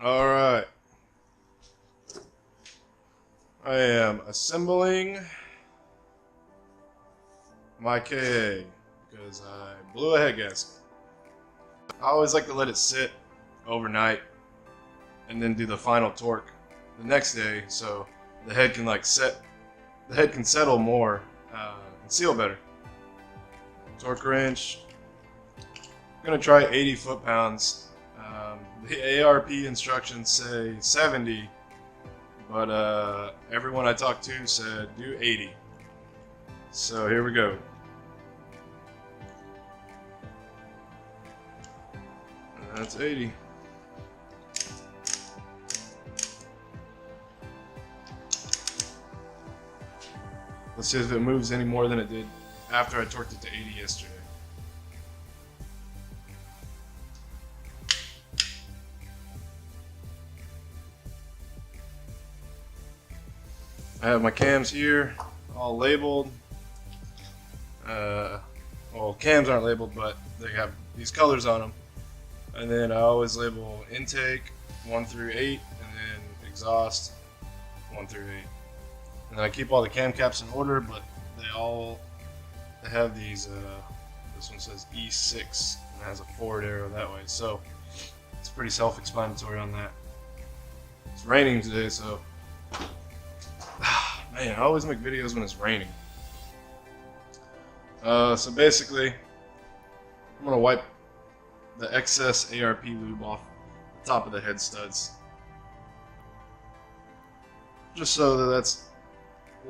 Alright, I am assembling my KA because I blew a head gasket. I always like to let it sit overnight and then do the final torque the next day so the head can settle more and seal better. Torque wrench, I'm gonna try 80 foot-pounds. The ARP instructions say 70, but everyone I talked to said do 80. So here we go. That's 80. Let's see if it moves any more than it did after I torqued it to 80 yesterday. I have my cams here, all labeled. Well, cams aren't labeled, but they have these colors on them. And then I always label intake 1 through 8, and then exhaust 1 through 8. And then I keep all the cam caps in order, but they have these. This one says E6 and has a forward arrow that way, so it's pretty self-explanatory on that. It's raining today, so. Man, I always make videos when it's raining. So basically, I'm gonna wipe the excess ARP lube off the top of the head studs, just so that that's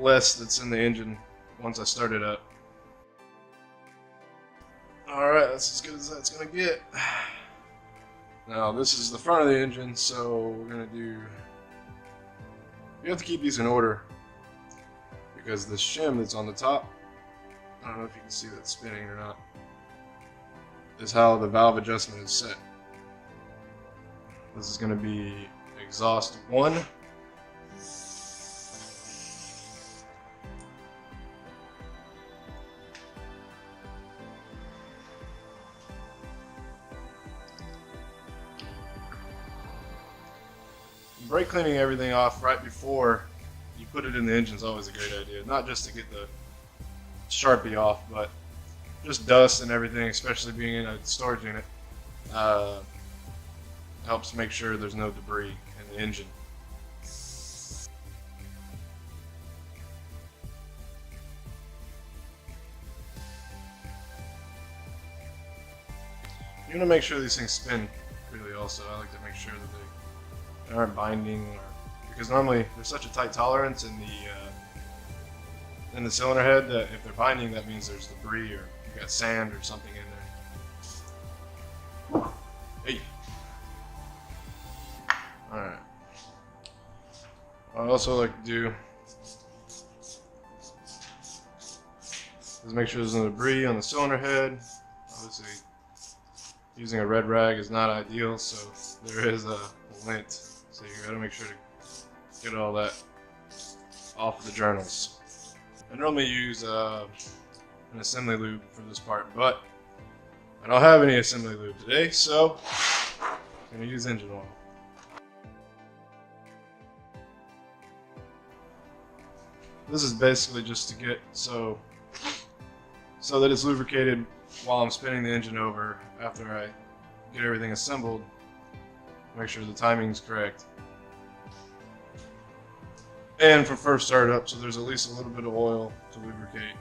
less that's in the engine once I start it up. Alright, that's as good as that's gonna get. Now this is the front of the engine, so we're gonna do. You have to keep these in order, because the shim that's on the top, I don't know if you can see that spinning or not, is how the valve adjustment is set. This is going to be exhaust 1. Brake cleaning everything off right before you put it in the engine is always a great idea. Not just to get the Sharpie off, but just dust and everything, especially being in a storage unit, helps make sure there's no debris in the engine. You want to make sure these things spin freely also. I like to make sure that they aren't binding, because normally there's such a tight tolerance in the cylinder head that if they're binding, that means there's debris or you got sand or something in there. Hey. Alright. What I also like to do is make sure there's no debris on the cylinder head. Obviously, using a red rag is not ideal, so there is a lint. So you gotta make sure to get all that off the journals. I normally use an assembly lube for this part, but I don't have any assembly lube today, so I'm going to use engine oil. This is basically just to get so that it's lubricated while I'm spinning the engine over after I get everything assembled. Make sure the timing's correct. And for first startup, so there's at least a little bit of oil to lubricate.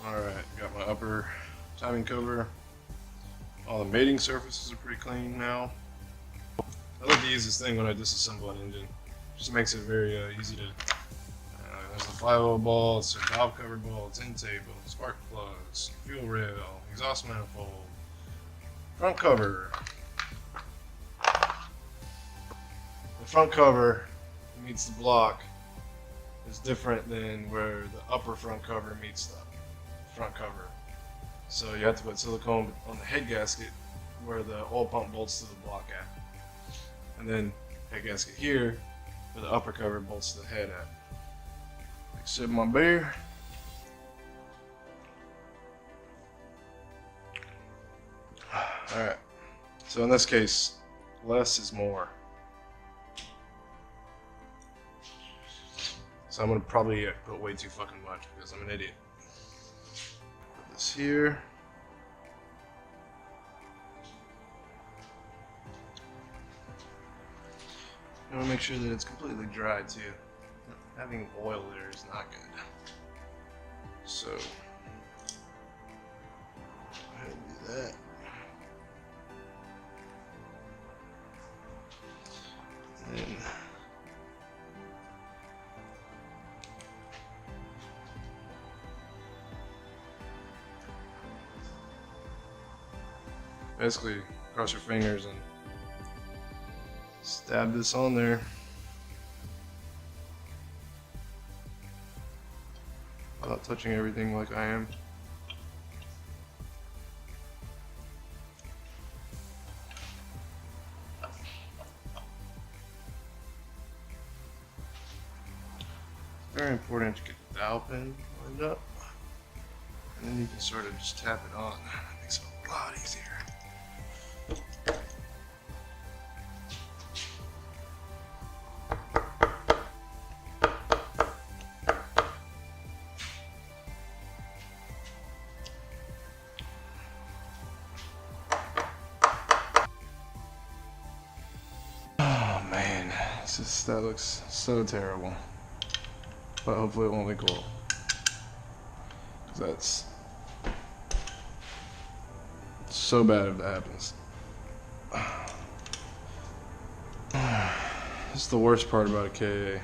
Alright, got my upper timing cover. All the mating surfaces are pretty clean now. I like to use this thing when I disassemble an engine. Just makes it very easy to. There's the 5/0 bolts, valve cover bolts, end table, spark plugs, fuel rail, exhaust manifold, front cover. The front cover meets the block is different than where the upper front cover meets the front cover. So you have to put silicone on the head gasket where the oil pump bolts to the block at. And then head gasket here where the upper cover bolts to the head at. Sip my beer. Alright, so in this case, less is more. So I'm gonna probably put way too fucking much because I'm an idiot. Put this here. I want to make sure that it's completely dry too. Having oil there is not good. So, go ahead and do that. And then basically cross your fingers and stab this on there. Without touching everything like I am. It's very important to get the dowel pin lined up. And then you can sort of just tap it on. That makes it a lot easier. That looks so terrible, but hopefully it won't leak oil, because that's so bad if that happens. This is the worst part about a KA.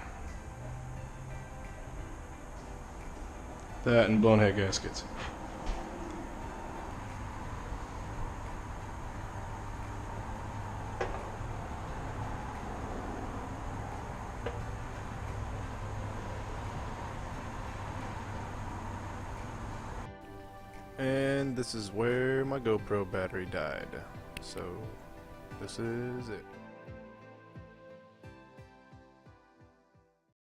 That and blown head gaskets. And this is where my GoPro battery died. So this is it.